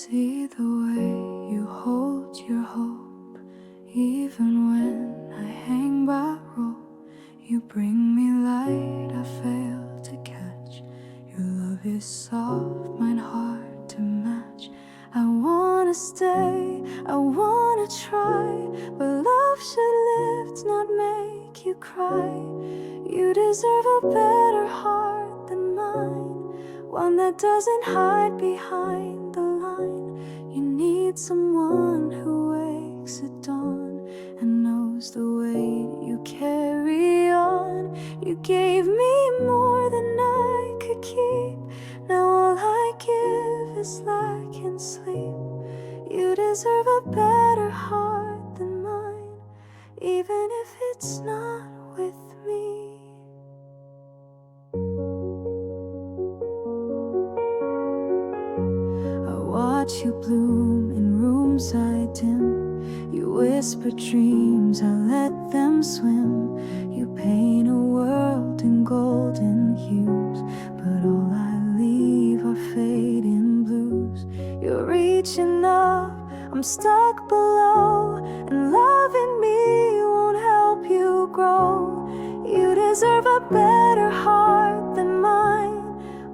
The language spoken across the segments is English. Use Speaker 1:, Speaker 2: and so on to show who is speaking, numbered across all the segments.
Speaker 1: see the way you hold your hope. Even when I hang by rope, you bring me light I fail to catch. Your love is soft, mine hard to match. I wanna stay, I wanna try, but love should lift, not make you cry. You deserve a better heart than mine, one that doesn't hide behind the line. You need someone who wakes at dawn and knows the weight you carry on. You gave me more than I could keep, now all I give is lack and sleep. You deserve a better heart than mine, even if it's not with me. Watch you bloom in rooms I dim. You whisper dreams, I let them swim. You paint a world in golden hues, but all I leave are fading blues. You're reaching up, I'm stuck below, and loving me won't help you grow. You deserve a better heart than mine,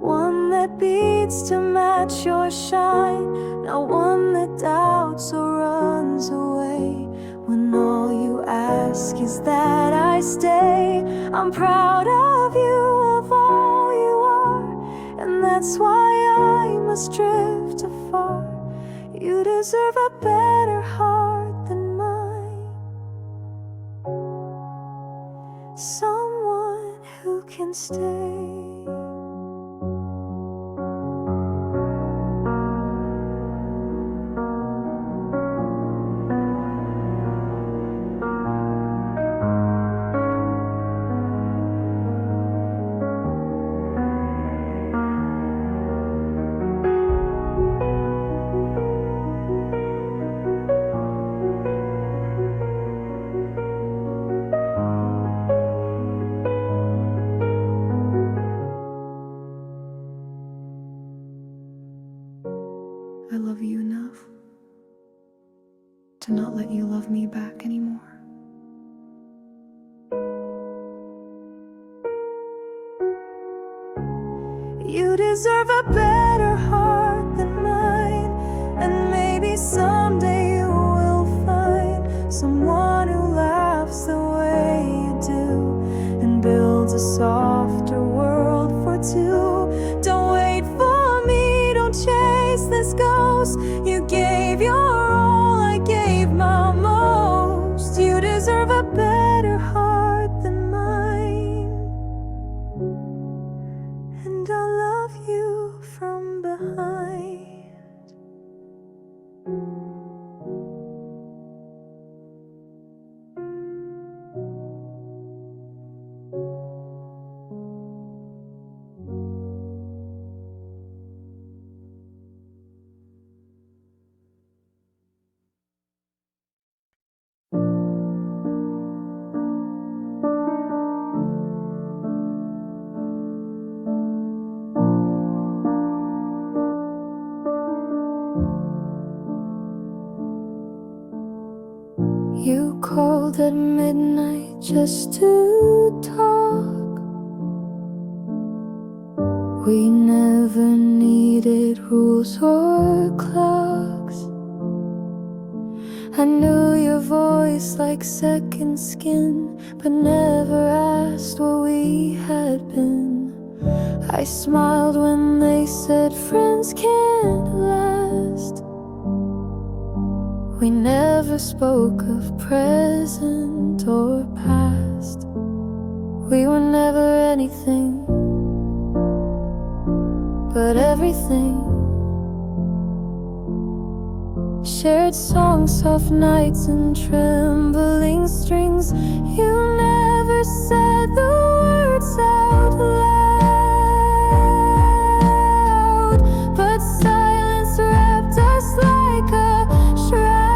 Speaker 1: one that beats to match your shine, not one that doubts or runs away when all you ask is that I stay. I'm proud of you, of all you are, and that's why I must drift afar. You deserve a better heart than mine, someone who can stay. I love you enough to not let you love me back anymore. You deserve a better heart than mine, and maybe someday you will find someone who laughs the way you do and builds a softer world for two. Don't wait for me, don't chase this ghost. You gave your all, I gave my most. You deserve a better heart than mine, and I'll love you from behind. You called at midnight just to talk. We never needed rules or clocks. I knew your voice like second skin, but never asked what we had been. I smiled when they said friends can't last. We never spoke of present or past. We were never anything but everything. Shared songs, soft nights and trembling strings. You never said the words out loud, but silence wrapped us like a shroud.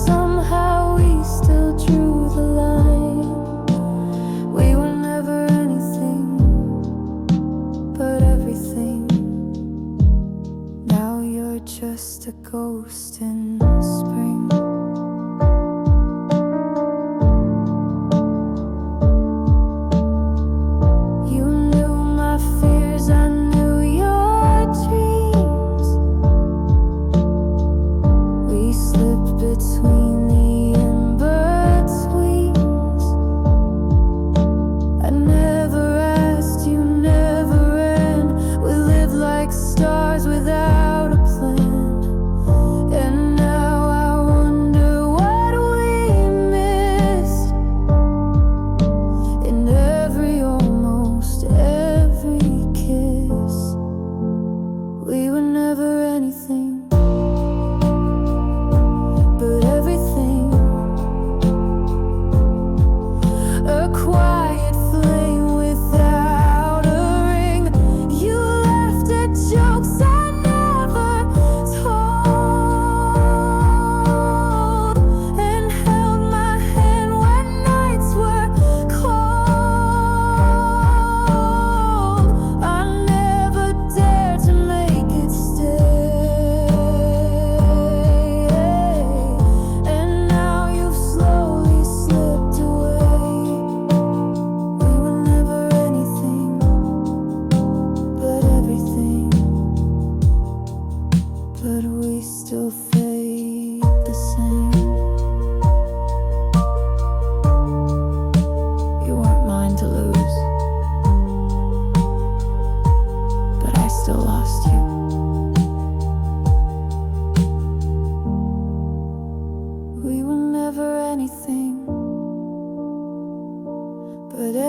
Speaker 1: Somehow we still drew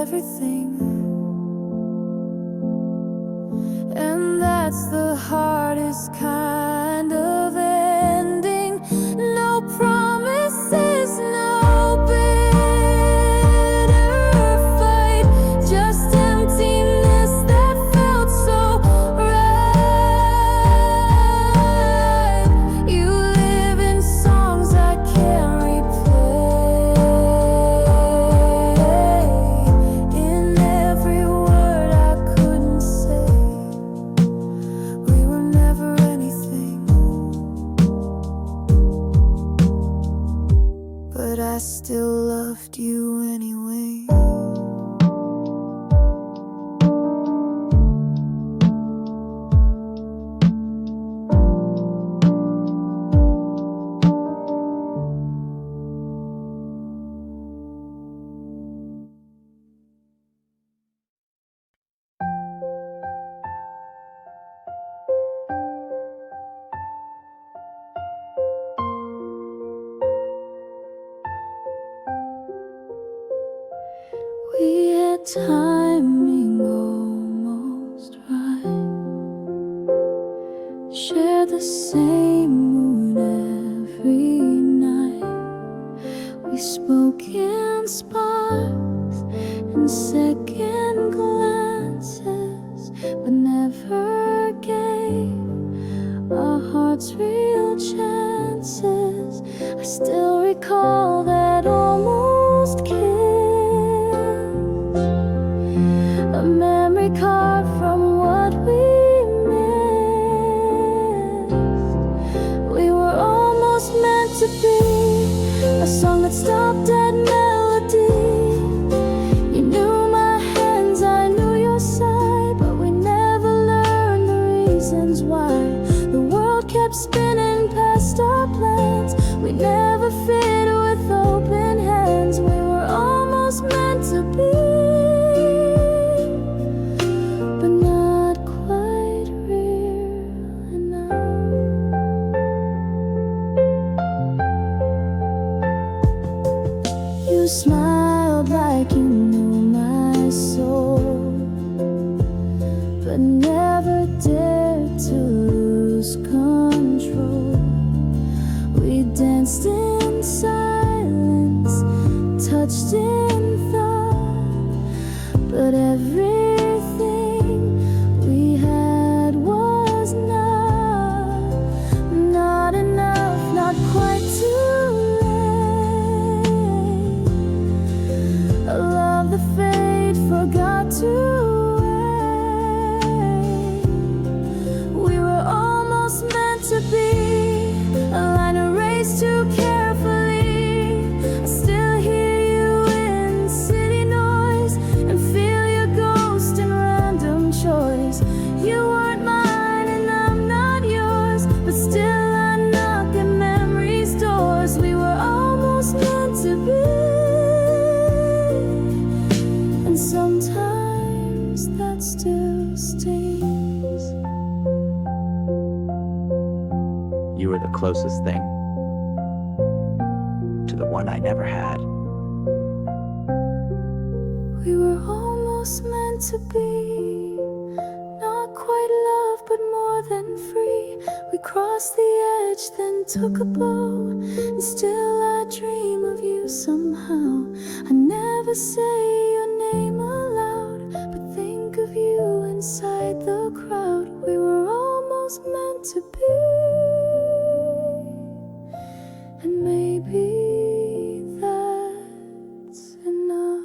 Speaker 1: everything. And that's the hardest kind of ending. No promises, no bitter fight, just emptiness that felt so right. You live in songs I can't replay, in every word I couldn't say. We were never anything, but I still loved you anyway. We had timing almost right, shared the same moon every night. We spoke in sparks and second glances, but never gave our hearts real chances. I still recall that almost kiss, a memory carved from what we missed. We were almost meant to be a song that stopped at melody. You knew my hands, I knew your side, but we never learned the reasons why. The world kept spinning past our plans. We never fit with open hands. We were almost meant to be, but not quite real enough. You smiled like you knew my soul, but never dared to lose control. We danced in silence, touched in thought, but everything we had was not enough, not quite too late. A love the fate forgot to wait. We were almost meant to be, a line erased too carefully. I still hear you in city noise and feel your ghost in random choice. You weren't mine and I'm not yours, but still I knock at memory's doors. We were almost meant to be, and sometimes that still stings.
Speaker 2: You were the closest thing to the one I never had.
Speaker 1: We were almost meant to be, not quite love, but more than free. We crossed the edge, then took a bow, and still I dream of you somehow. I never say your name aloud, but think of you inside the crowd. We were almost meant to be, and maybe that's enough.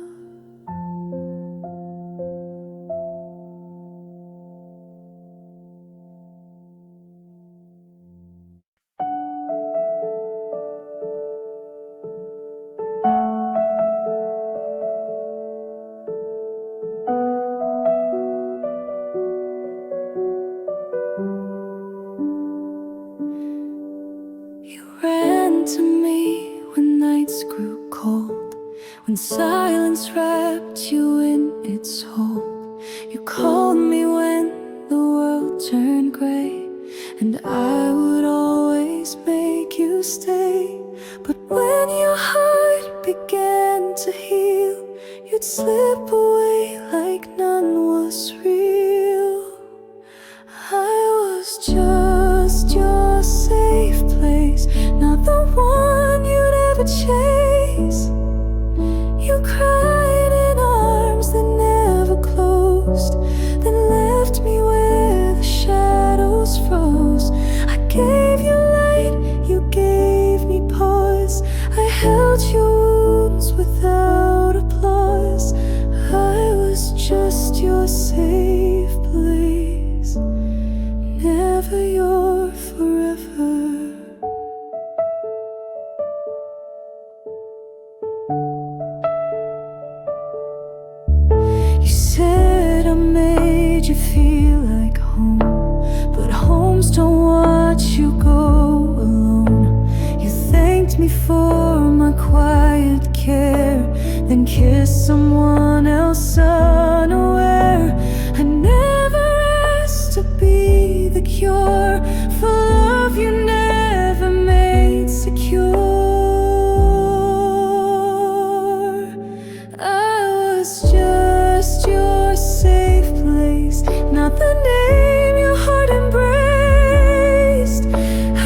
Speaker 1: You ran to me when nights grew cold, when silence wrapped you in its hold. You called me when the world turned gray, and I would always make you stay. But when your heart began to heal, you'd slip away like none was real. I was just your safe place, not the one you'd ever chase. You cried in arms that never closed, then left me where the shadows froze. I gave you light, you gave me pause. I held your wounds without applause. I was just your safe place, never your forever. You said I made you feel like home, but homes don't watch you go alone. You thanked me for my quiet care, then kissed someone else unaware. I never asked to be the cure for love you never made secure. I was just your safe place, not the name your heart embraced.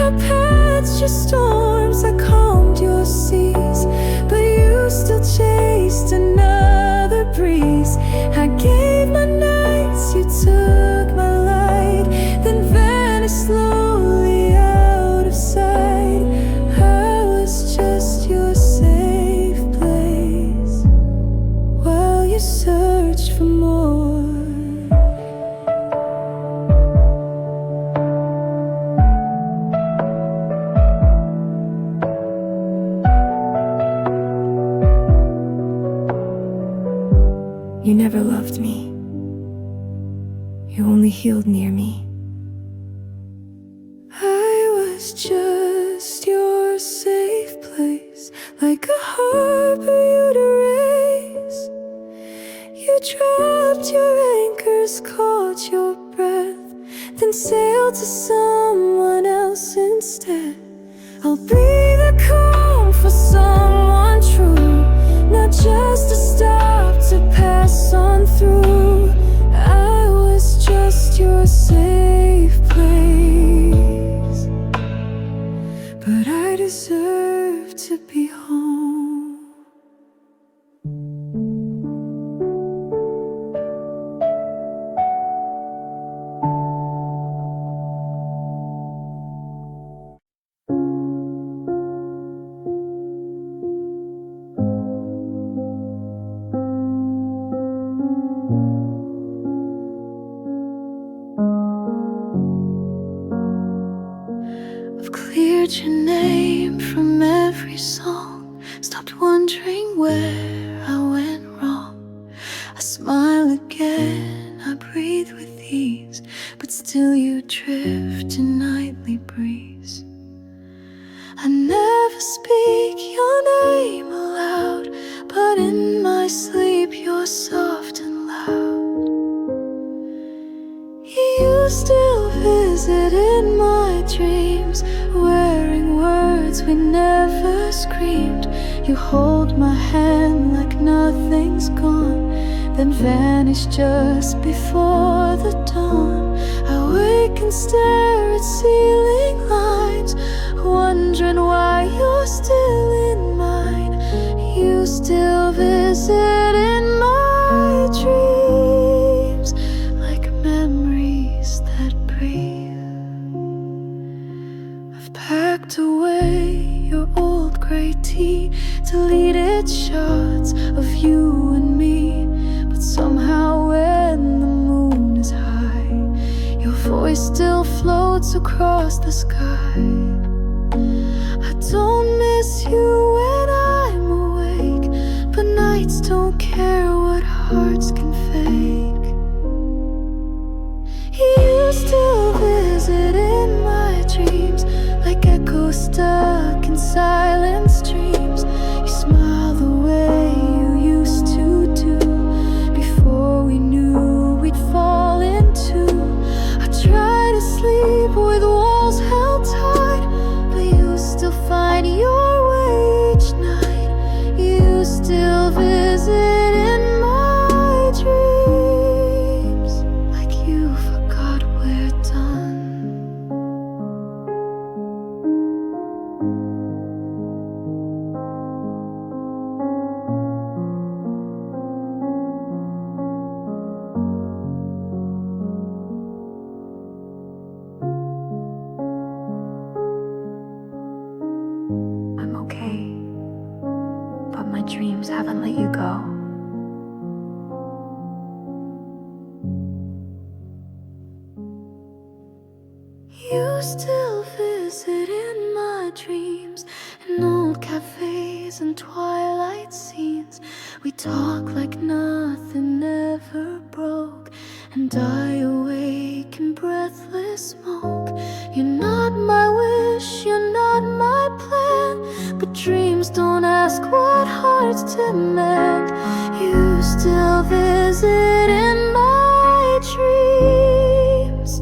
Speaker 1: Our paths just storms that calmed your seas, but you still chased another breeze. I gave my nights, you took my light, then vanished slowly out of sight. I was just your safe place while you searched for more. You never loved me. You only healed near me. I was just your safe place, like a harbor you'd erase. You dropped your anchors, caught your breath, then sailed to someone else instead. I'll be the calm for someone true, not just a stop to pass on through. I was just your safe place, but I deserve to be home. I've cleared your name from every song, stopped wondering where I went wrong. I smile again, I breathe with ease, but still you drift in nightly breeze. I never speak your name aloud, but in my sleep you're soft and loud. You still visit in my dreams, wearing words we never screamed. You hold my hand like nothing's gone, then vanish just before the dawn. I wake and stare at ceiling lines, wondering why you're still in mine. You still visit in my dreams, like memories that breathe. I've packed away your old grey tea, deleted shots of you and me, but somehow when the moon is high, your voice still floats across the sky. I don't miss you when I'm awake, but nights don't care what hearts can fake. You still visit in my dreams, like echoes stuck in silent streams. You smile the way you used to do, before we knew we'd fall into. I try to sleep with walls held haven't let you go. You still visit in my dreams, in old cafes and twilight scenes. We talk like nothing ever broke, and I awake in breathless smoke. You're not my wish, you're not my plan, but dreams don't ask what hearts demand. You still visit in my dreams,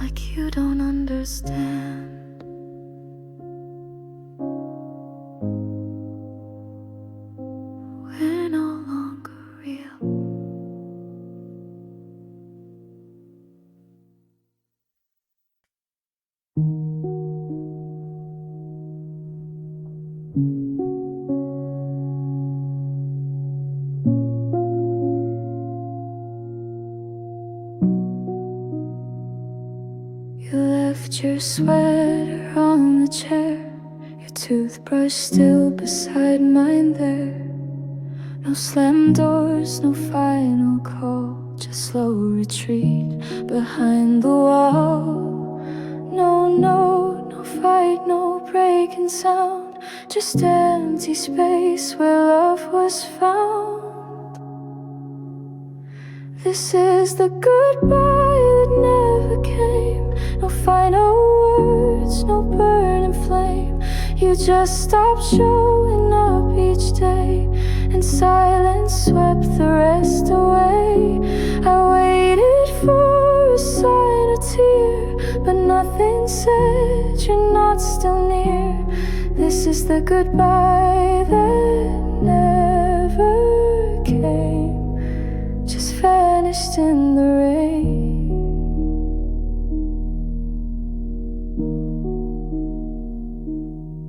Speaker 1: like you don't understand. We're no longer real. You left your sweater on the chair, your toothbrush still beside mine there. No slam doors, no final call, just slow retreat behind the wall. No fight, no breaking sound, just empty space where love was found. This is the goodbye that never came. No final words, no burning flame. You just stopped showing up each day, and silence swept the rest away. I waited for a sign, a tear, but nothing said you're not still near. This is the goodbye that never came, just vanished in the rain.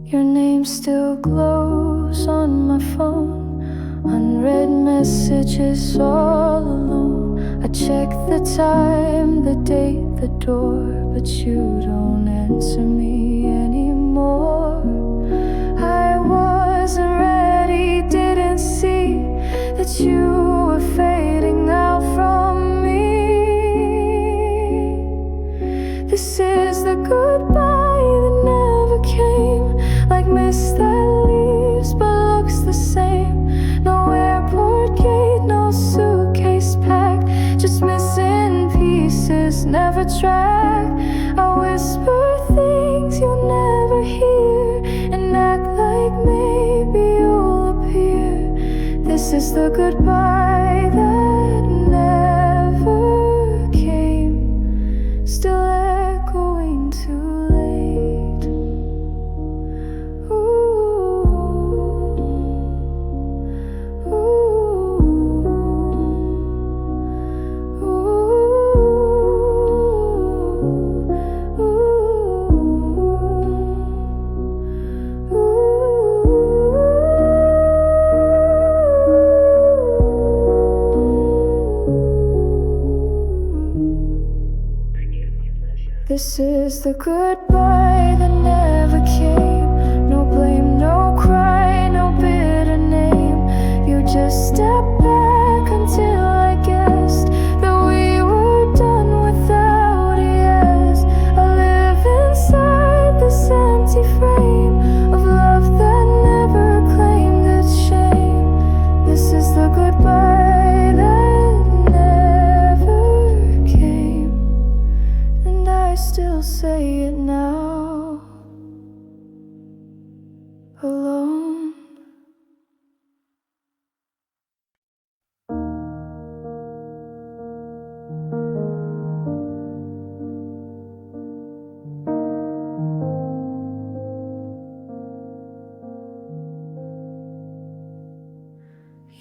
Speaker 1: Your name still glows on my phone, unread messages all alone. I check the time, the date, the door, but you don't answer me anymore. I wasn't ready, didn't see that you were fading out from me. This is the goodbye that never came, like mist that leaves but looks the same. No airport gate, no suitcase packed, just missing pieces, never tracked. I whisper things you'll never hear, and act like maybe you'll appear. This is the goodbye that never came, still echoing too late. This is the goodbye that never came. No blame, no cry, no bitter name. You just stepped back until I guessed that we were done without a yes. I live inside this empty frame of love that never claimed its shame. This is the goodbye that never came, and I still say it now, alone.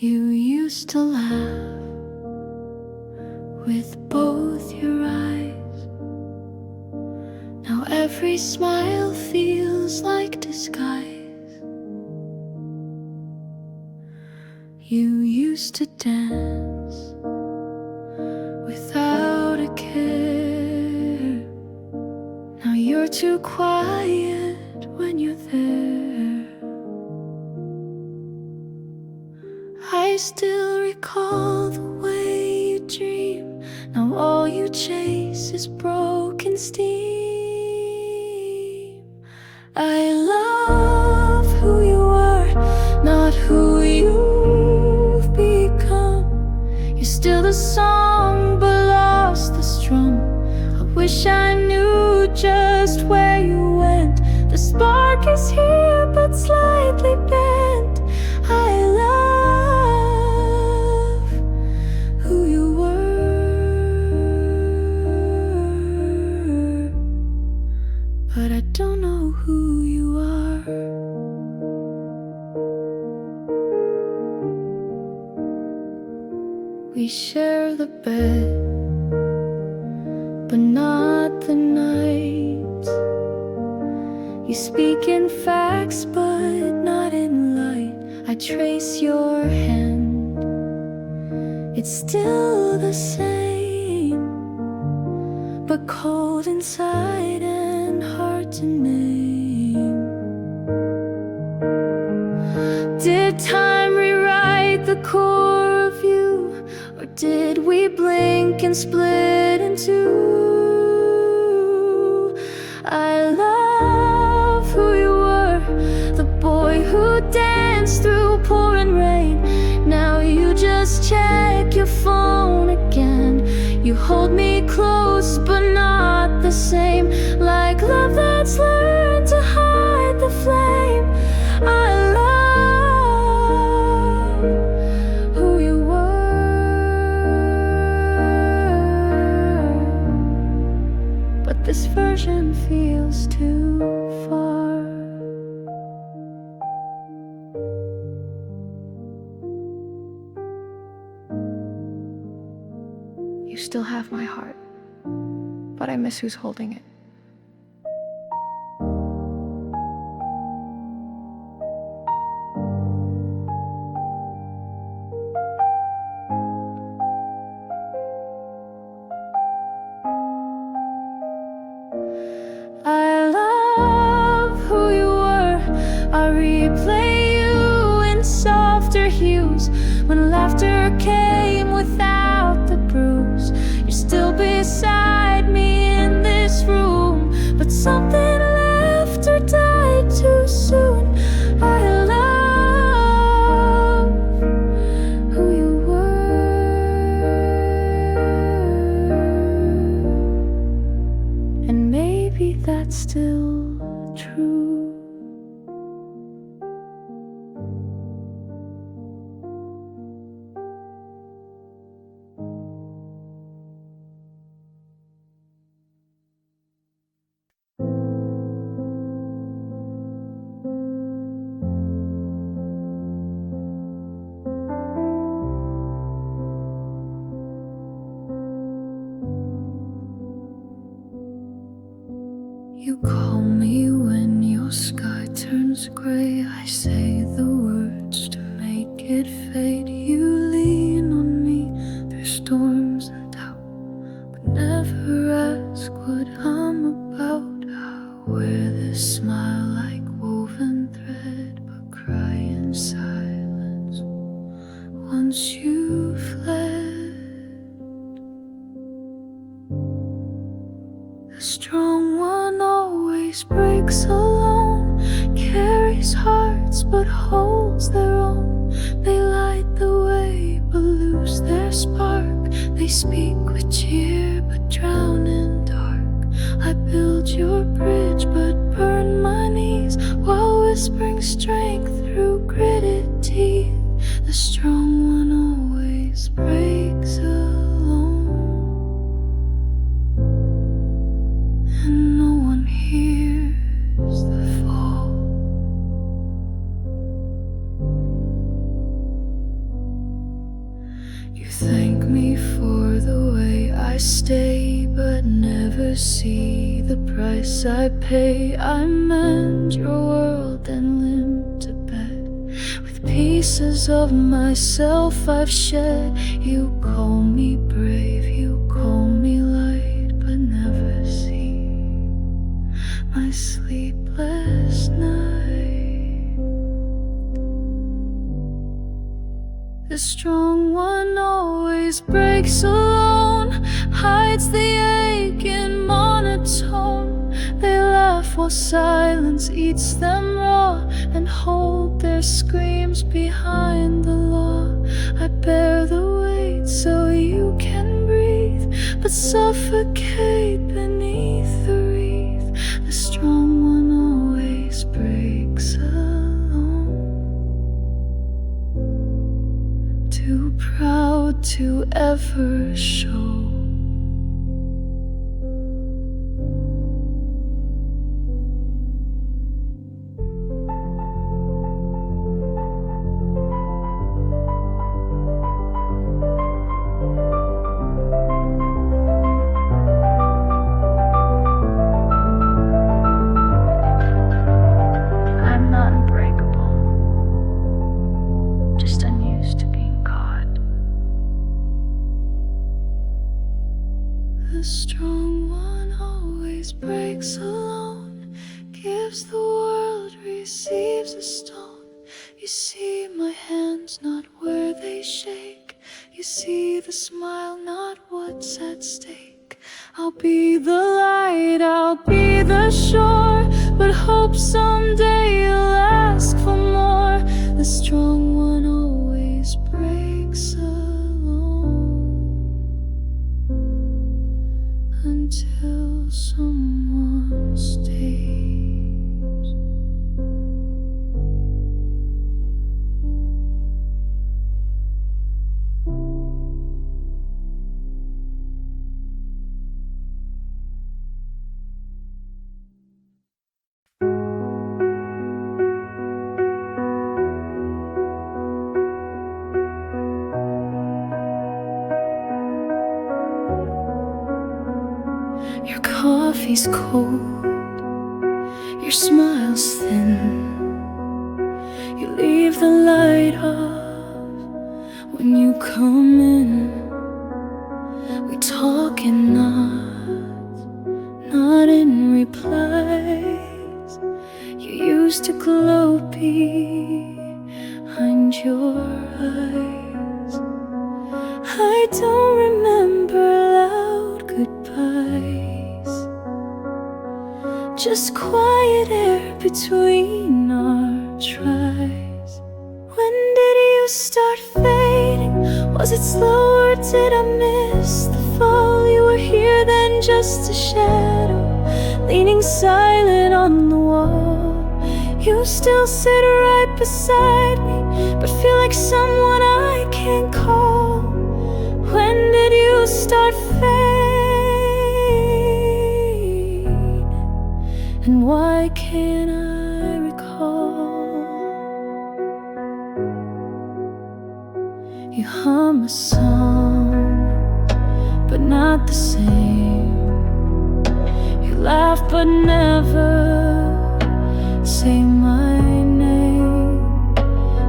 Speaker 1: You used to laugh with both your eyes. Now every smile feels like disguise. You used to dance without a care. Now you're too quiet when you're there. still recall the way you dream. Now all you chase is broken steam. I love who you are, not who you've become. You're still the song but lost the strum. I wish I knew just where you went. The spark is here but slightly bent. I love who you were, but I don't know who you are. We share the bed, but not the night. You speak in facts, but not in light. I trace your hand, it's still the same, but cold inside and hard to name. Did time rewrite the core of you, or did we blink and split in two? I love who you were, the boy who danced through pouring rain. Now you just check your phone again. You hold me close but not the same, like love that's learned to hide the flame. I love who you were, but this version feels too far. You still have my heart, but I miss who's holding it. I love who you were. I replay you in softer hues, when laughter came without the bruise. You're still beside me in this room, but something left or died too soon. I love who you were, and maybe that's still true. You call me when your sky turns gray. I say the words to make it fade. You lean on me through storms and doubt, but never ask what I'm about. I wear this smile like woven thread, but cry in silence once you fled. The strong one always breaks alone, carries hearts but holds their own. They light the way but lose their spark. They speak with cheer but drown in dark. I build your bridge but burn my knees, while whispering strength through gritted teeth. The strong one always breaks alone, and no one hears the fall. You thank me for the way I stay, but never see the price I pay. I mend your world and limp to bed with pieces of myself I've shed. You call me brave, you call me light, but never see my sleepless night. The strong one always breaks alone, hides the ache in monotone. They laugh while silence eats them raw, and hold their screams behind the law. I bear the weight so you can breathe, but suffocate beneath the wreath. The strong one always breaks alone, too proud to ever show. The strong one always breaks alone, gives the world, receives a stone. You see my hands, not where they shake. You see the smile, not what's at stake. I'll be the light, I'll be the shore, but hope someday you'll ask for more. The strong one always breaks until someone stays. Your coffee's cold, your smile's thin. You leave the light off when you come in. We talk in nods, not in replies. You used to glow behind your eyes. I don't remember loud goodbyes, just quiet air between our tries. When did you start fading? Was it slow or did I miss the fall? You were here then, just a shadow, leaning silent on the wall. You still sit right beside me, but feel like someone I can't call. When did you start fading? And why can't I recall? You hum a song, but not the same. You laugh but never say my name.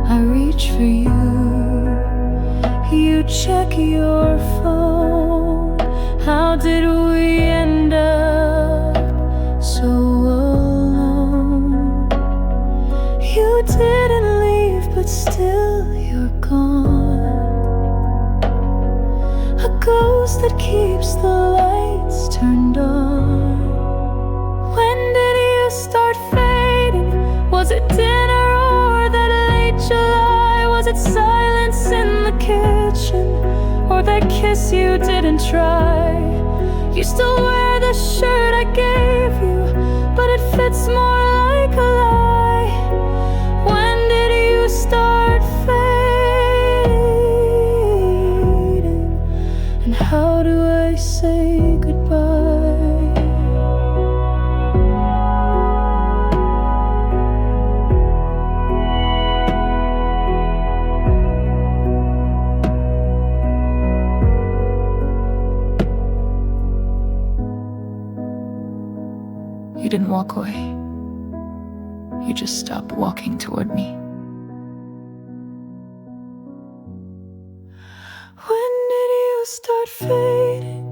Speaker 1: I reach for you, you check your phone. How did we end up so alone? You didn't leave, but still you're gone. A ghost that keeps the lights turned on. When did you start fading? Was it dinner or that late July? Was it silence in the kitchen, or that kiss you didn't try? You still wear the shirt I gave you, but it fits more like a lie. When did you start fading? And how do I say goodbye? You didn't walk away. You just stopped walking toward me. When did you start fading?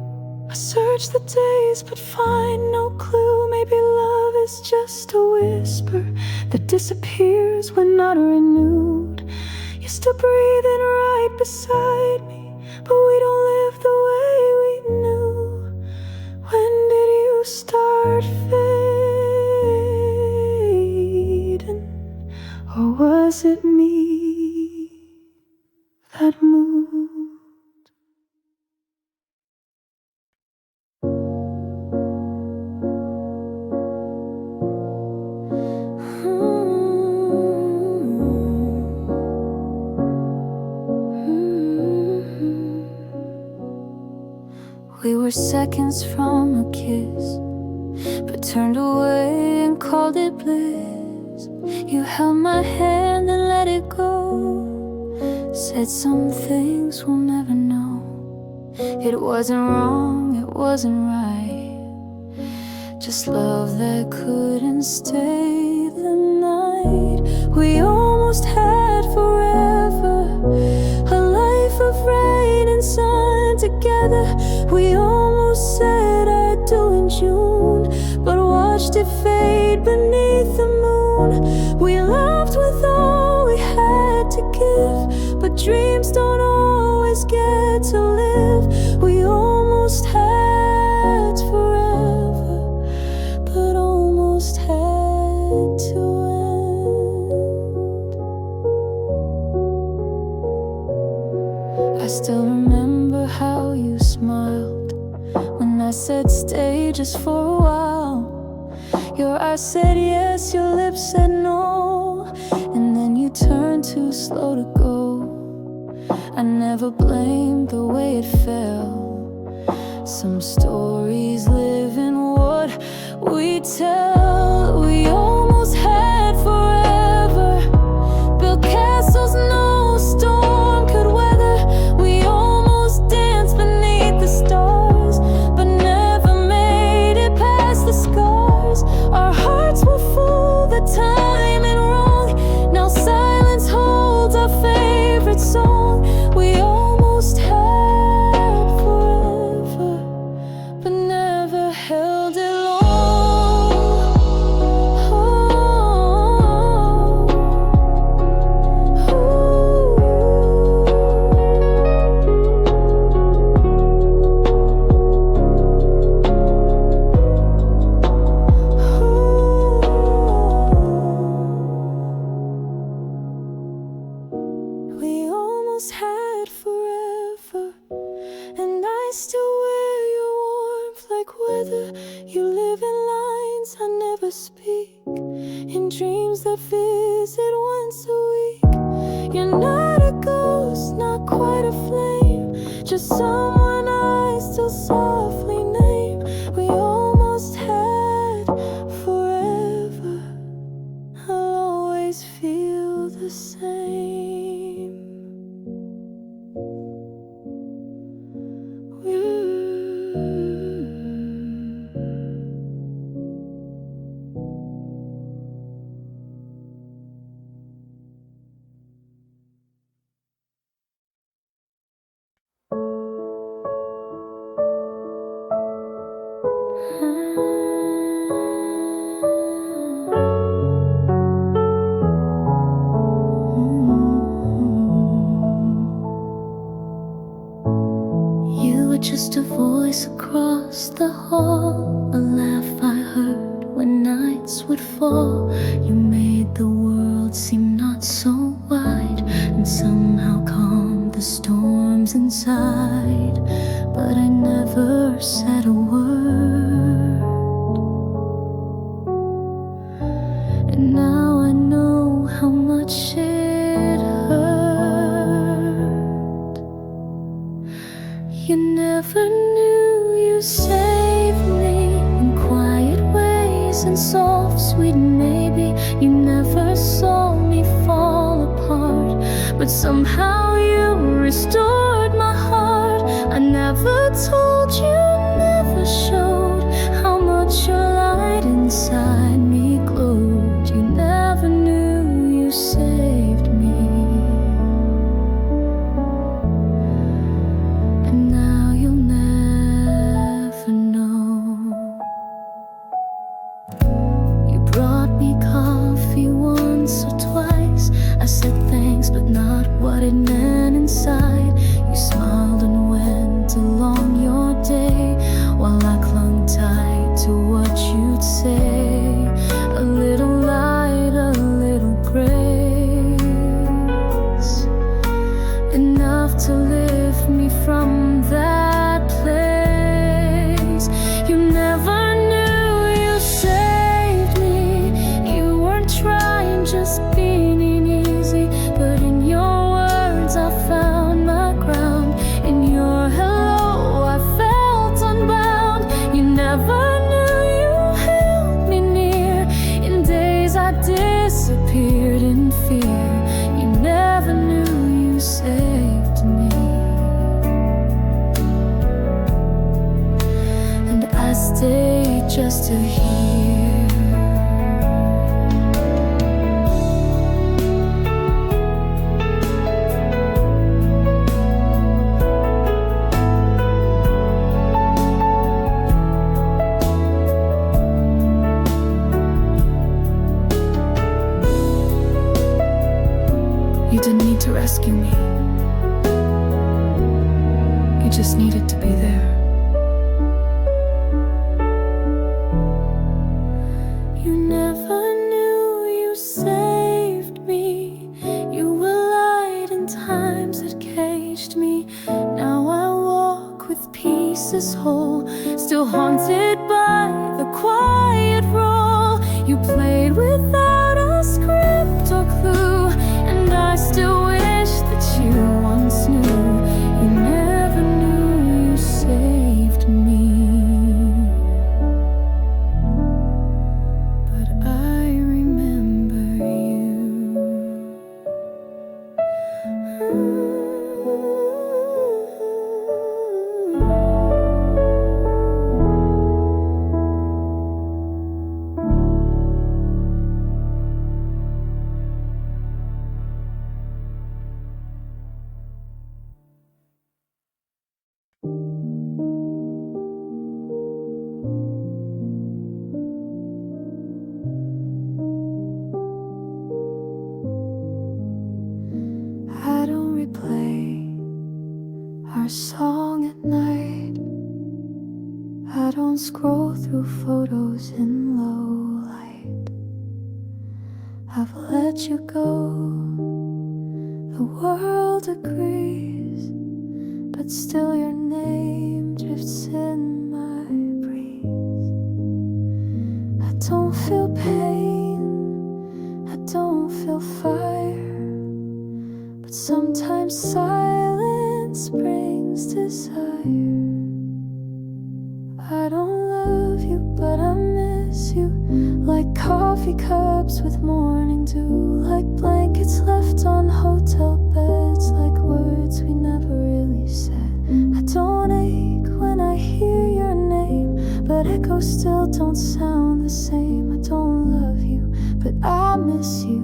Speaker 1: I search the days but find no clue. Maybe love is just a whisper that disappears when not renewed. You used to breathe in right beside me, but we don't live the way we knew. When did you start fading? Or was it me that moved? We were seconds from a kiss, but turned away and called it bliss. You held my hand and let it go, said some things we'll never know. It wasn't wrong, it wasn't right, just love that couldn't stay the night. We almost had forever, a life of rain and sun together. We almost said I do in June, but watched it fade beneath the moon. We loved with all we had to give, but dreams don't always get to live. We almost had forever, but almost had to end. I still remember how you smiled when I said stay just for a while. Your eyes said yes, your lips said no, and then you turned too slow to go. I never blamed the way it felt. Some stories live in what we tell. We almost had forever, built castles no storm could weather. We almost danced beneath the stars, but never made it past the scars. Our hearts were full, the timing wrong. Now silence holds our favorite song. We almost had forever, but never held it long. We almost had forever, and I still wear your warmth like weather. You live in lines I never speak, in dreams that visit once a week. You're not a ghost, not quite a flame, just someone I still softly name. We almost had forever, I'll always feel the same. You were just a voice across the hall, a laugh I heard when nights would fall. You made the world seem not so wide, and somehow calmed the storms inside. But I never said a word, and now I know how much it hurt. You never knew you saved me in quiet ways and soft, sweet maybe. You never saw me fall apart, but somehow you restored my heart. I never told you, never showed how much your light inside me glowed. You never knew you saved me, and now you'll never know. You brought me coffee once or twice. I said thanks, but not what inside. You smiled and went along your day, while I clung tight to what you'd say. A little light, a little grace, enough to lift me from that place. You never knew you saved me. You weren't trying, just being easy. But in your words I found my ground. In your hello I felt unbound. You never knew you held me near. In days I disappeared in fear. You never knew you saved me. And I stayed just to hear. You didn't need to rescue me. You just needed to be there. You never knew you saved me. You were light in times that caged me. Now I walk with pieces whole, still haunted by the quiet role you played without a script or clue. And I still wish that you once knew. You never knew you saved me. But I remember you. I don't replay our song at night. I don't scroll through photos in low light. I've let you go, the world agrees, but still your name drifts in my breeze. I don't feel pain, I don't feel fire, but sometimes silence brings desire. I don't love you, but I miss you. Like coffee cups with morning dew, like blankets left on hotel beds, like words we never really said. I don't ache when I hear your name, but echoes still don't sound the same. I don't love you, but I miss you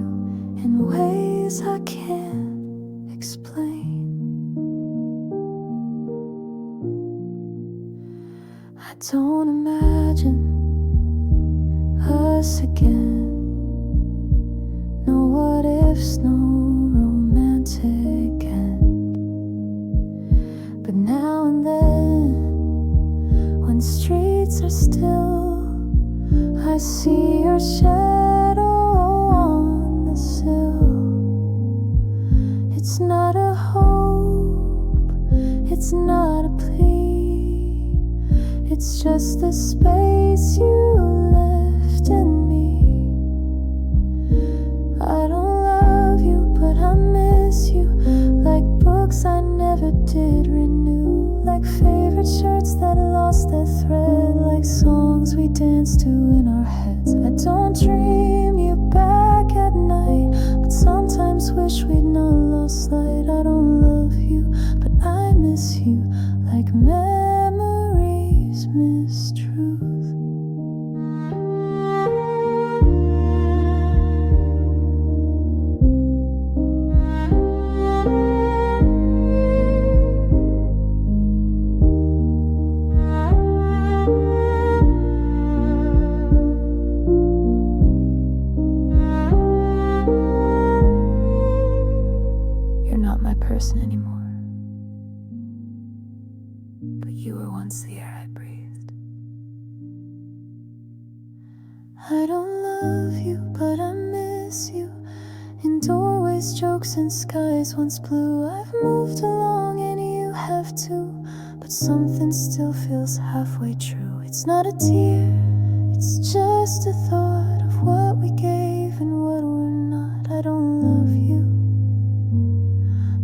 Speaker 1: in ways I can't explain. I don't imagine us again. No what ifs, no romantic end. But now and then, when streets are still, I see your shadow on the sill. It's not a hope, it's not a plea, it's just the space you left in me. I don't love you, but I miss you. Like books I never did renew, like favorite shirts that lost their thread, like songs we danced to in our heads. I don't dream you back at night, but sometimes wish we'd not lost light. I don't love you, but I miss you, like memories miss truth. You're not my person anymore. you were once the air I breathed. I don't love you, but I miss you. In doorways, jokes, and skies once blue. I've moved along and you have too, but something still feels halfway true. It's not a tear, it's just a thought of what we gave and what we're not. I don't love you,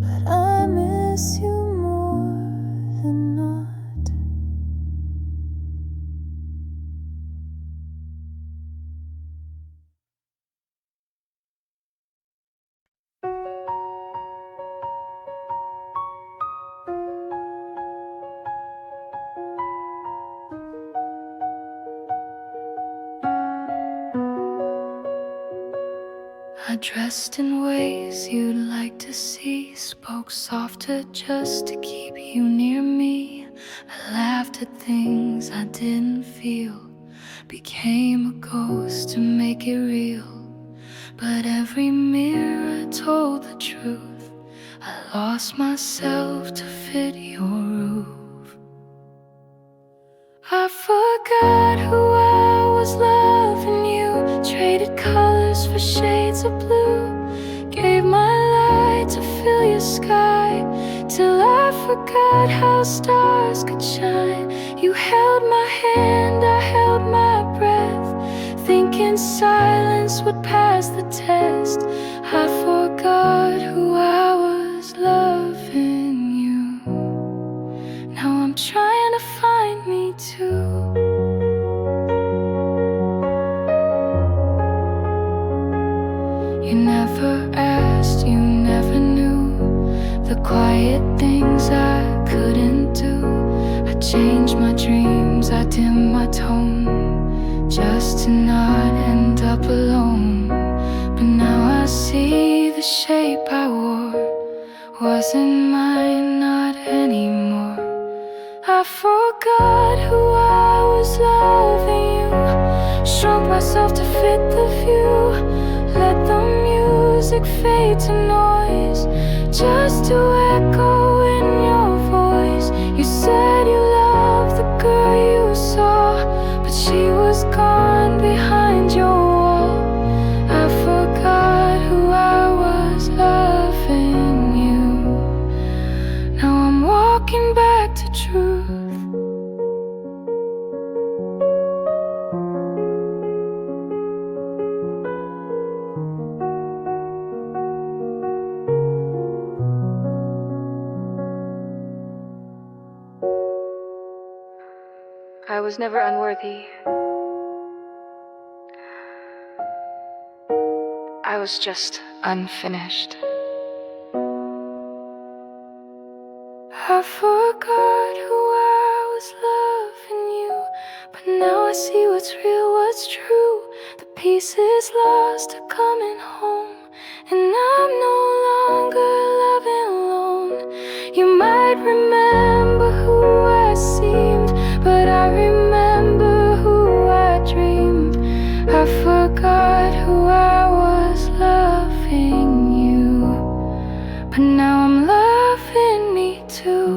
Speaker 1: but I miss you more than not. I dressed in ways you'd like to see, spoke softer just to keep you near me. I laughed at things I didn't feel, became a ghost to make it real. But every mirror told the truth. I lost myself to fit your roof. I forgot who I was loving you, traded colors for shades of blue, gave my light to fill your sky, till I forgot how stars could shine. You held my hand, I held my breath, thinking silence would pass the test. I forgot who I was loving you. Now I'm trying to find me too. You never asked, you never knew the quiet things I couldn't do. I changed my dreams, I dimmed my tone, just to not end up alone. But now I see the shape I wore wasn't mine, not anymore. I forgot who I was loving you, shrunk myself to fit the view, let the music fade to noise, just to echo in your voice. You said you loved the girl you saw, but she was gone behind your wall. I forgot who I was loving you. Now I'm walking back to truth. I was never unworthy. I was just unfinished. I forgot who I was loving you, but now I see what's real, what's true. The pieces lost are coming home, and I'm no longer loving alone. You might remember who I seemed, but I remember who I dreamed. I forgot who I was loving you, but now I'm loving me too.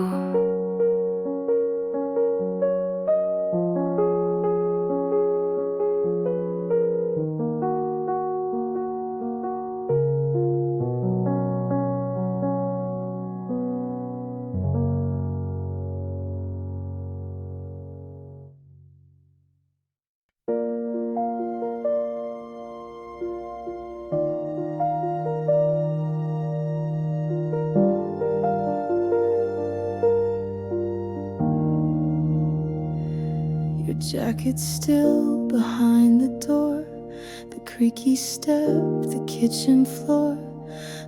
Speaker 1: Your jacket's still behind the door, the creaky step, the kitchen floor.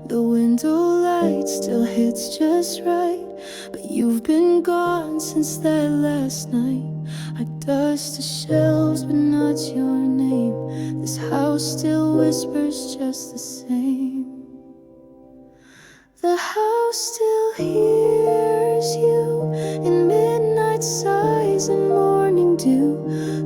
Speaker 1: The window light still hits just right, but you've been gone since that last night. I dust the shelves, but not your name. This house still whispers just the same. The house still hears you in midnight sighs and morning dew.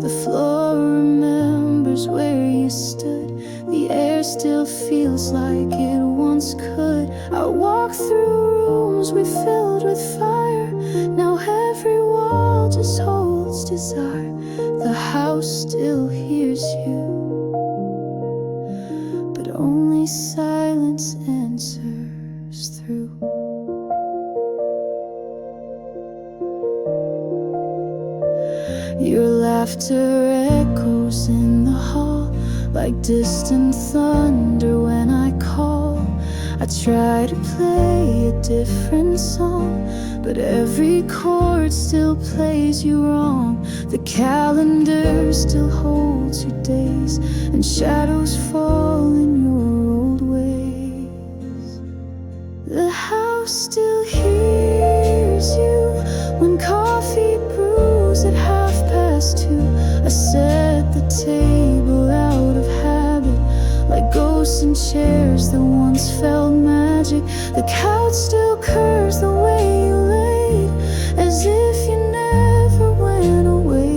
Speaker 1: The floor remembers where you stood. The air still feels like it once could. I walk through rooms we filled with fire. Now every wall voices holds desire. The house still hears you, but only silence answers through. Your laughter echoes in the hall like distant thunder when I call. I try to play a different song, but every chord still plays you wrong. The calendar still holds your days, and shadows fall in your old ways. The house still hears you when coffee brews at 2:30. I set the table out of habit, like ghosts in chairs that once felt magic. The couch still curves the way you laid, as if you never went away.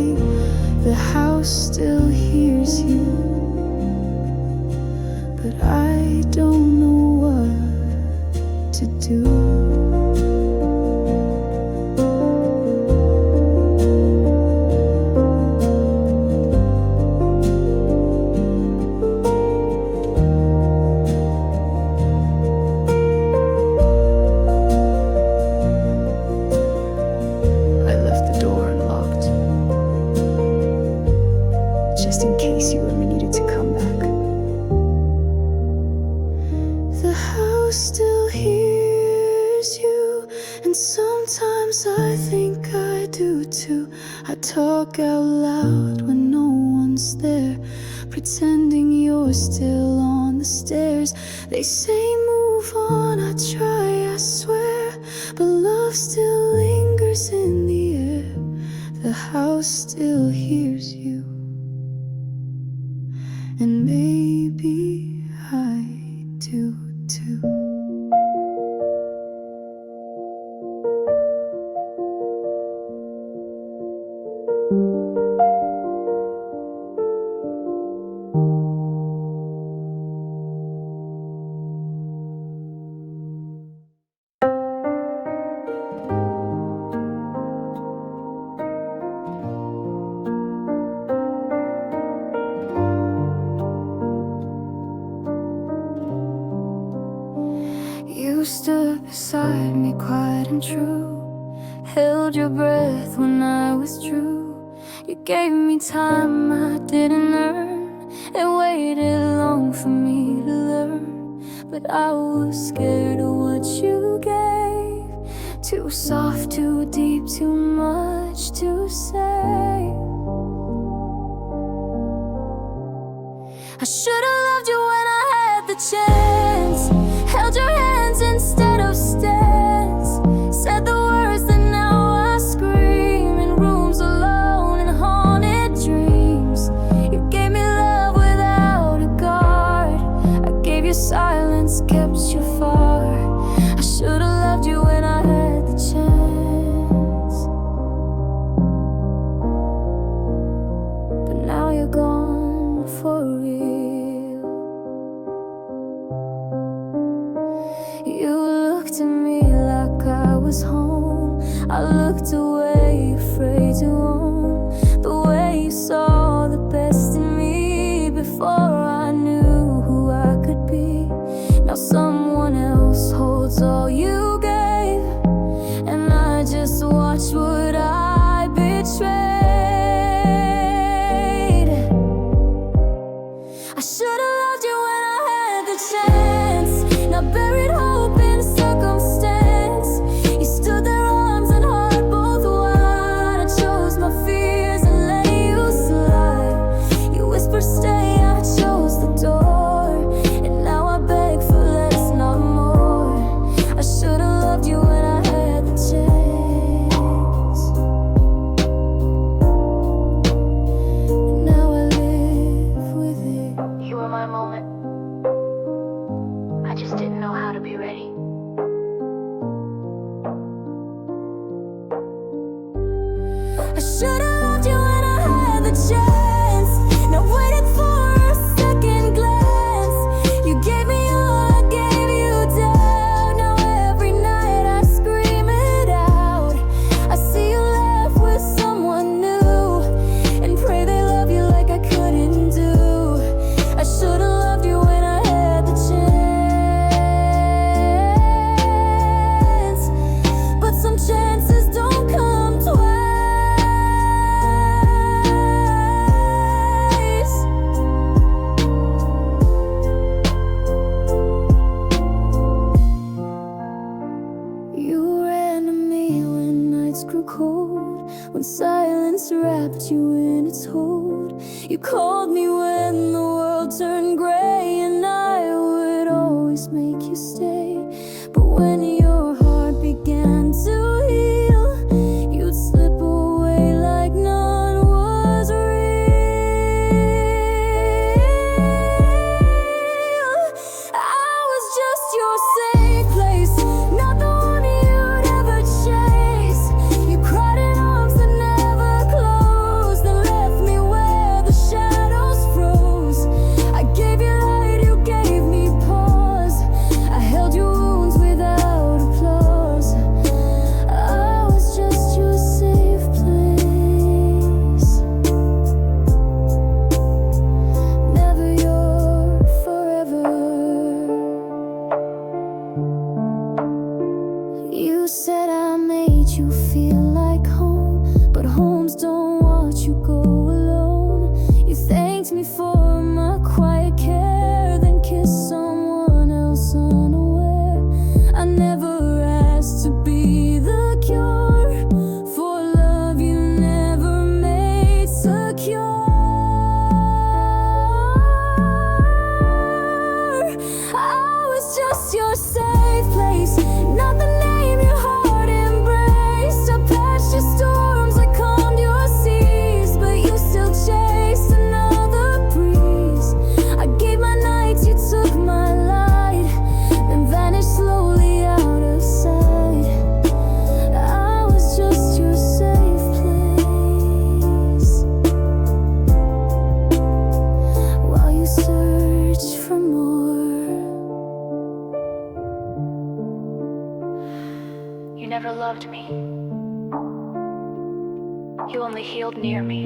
Speaker 1: The house still hears you, but I don't know what to do. Just in case you ever needed to come back. The house still hears you, and sometimes I think I do too. I talk out loud when no one's there, pretending you're still on the stairs. They say move on, I try, I swear, but love still lingers in the air. The house still hears you, and maybe I do too. You stood beside me quiet and true, held your breath when I withdrew. You gave me time I didn't earn, and waited long for me to learn. But I was scared of what you gave, too soft, too deep, too much to say. I should've loved you when I had the chance, held your hands instead of stands, said the words that now I scream in rooms alone and haunted dreams. You gave me love without a guard, I gave you silence, kept you far. I should've loved you when I had the chance, but now you're gone for real. You looked at me like I was home, I looked away, afraid to own the way you saw the best in me before I knew who I could be. Now someone else holds all you gave, and I just watch what I betrayed. I should've loved you when I had the chance, now buried hope in circumstance. You stood there, arms and heart both wide. I chose my fears and let you slide. You whispered stay, I chose the door, and now I beg for less, not more. I should've loved you when I had the chance, and now I live with it.
Speaker 3: You were my moment, I just didn't know how to be ready.
Speaker 1: I should've loved you when I had the chance, now waited for a second glance. You gave me all, I gave you doubt. Now every night I scream it out. I see you laugh with someone You ran to me when nights grew cold, when silence wrapped you in its hold. You called me when the world turned gray, and I would always make you stay. But when your heart began to heal, you'd slip away like none was real. I was just your safe place, not the one you'd ever chase. You cried in arms that never closed, and left me where the shadows froze. I gave you light, you gave me pause. I held your wounds without applause. I was just your safe place, never your forever. You said I made you feel like home, but homes don't watch you go alone. You thanked me for my quiet care, then kissed someone else unaware. I never asked to be the cure for love you never made secure. I was just your safe place, not the name your heart embraced. I patched your storms, I calmed your seas, but you still chased another breeze. I gave my nights, you took my light, then vanished slowly out of sight. I was just your safe place, while you searched for more.
Speaker 3: You never loved me. You only healed near me.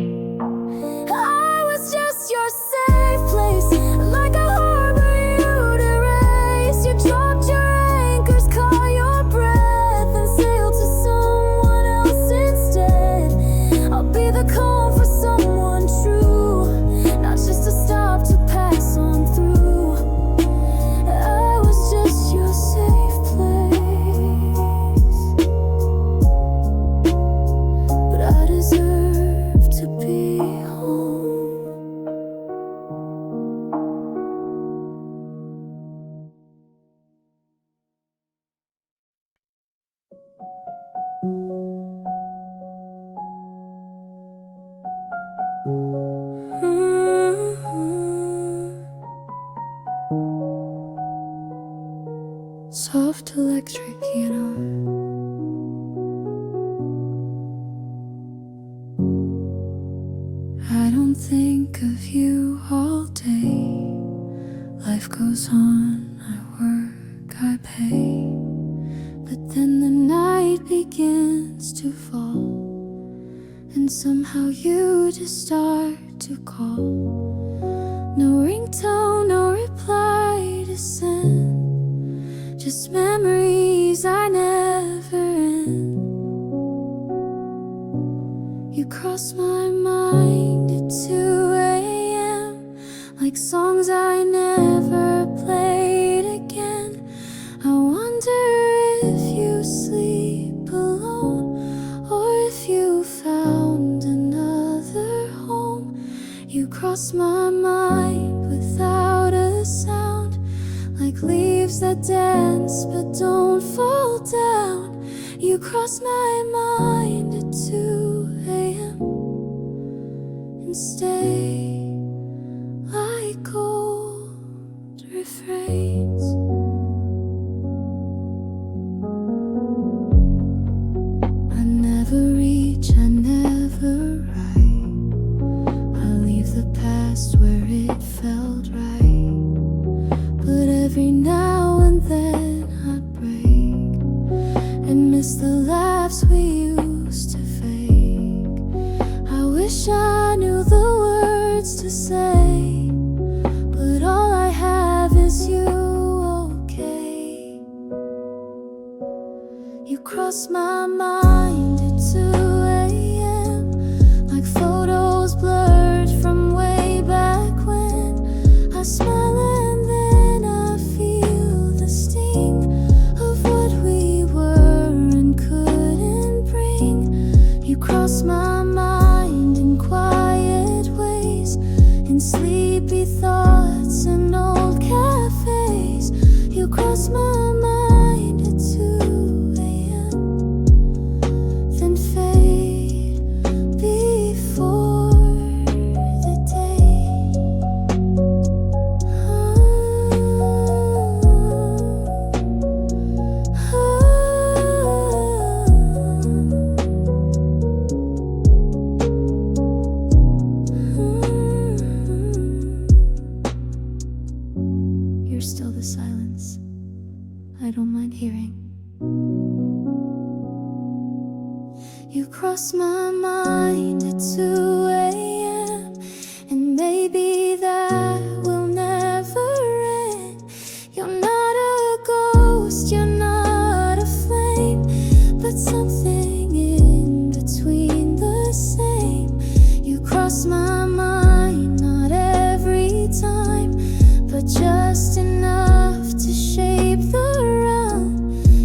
Speaker 1: I was just your safe place, like a harbor you'd erase. You dropped your anchors, caught your breath, and sailed to someone else instead. I'll be the calm for someone true, not just a stop to pass on through. I was just your safe place, but I deserve to be home. Soft electric piano, I don't think of you all day. Life goes on, I work, I pay. But then the night begins to fall, and somehow you just start to call. No ringtone, no reply to send, just memories I never end. You cross my mind at 2 a.m. like songs I never played again. I wonder if you sleep alone, or if you found another home. You cross my mind without a sound, like leaves that dance but don't fall down. You cross my mind at 2 a.m. and stay like old refrains. I never reach, I never write. I leave the past where it felt right, but every now and then I break and miss the laughs we used to fake. I wish I knew the words to say, but all I have is you, okay? You cross my mind at 2 a.m. like photos blurred from way back when. I smile and then I feel the sting of what we were cross my mind in quiet ways, in sleepy thoughts and old cafes. You cross my mind at 2 a.m., then fade before the day. You're still the silence I don't mind hearing. You cross my mind at 2 a.m., and maybe that will never end. You're not a ghost, you're not a flame, but something in between the same. You cross my mind, not every time, but just enough to shape the realm.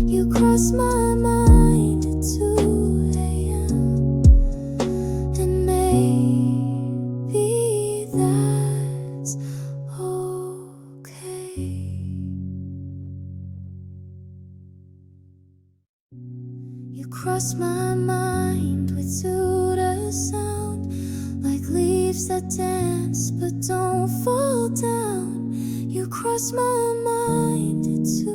Speaker 1: You cross my mind at 2 a.m., and maybe that's okay. You cross my mind with Suda sound, like leaves that dance but don't fall down. You cross my mind at 2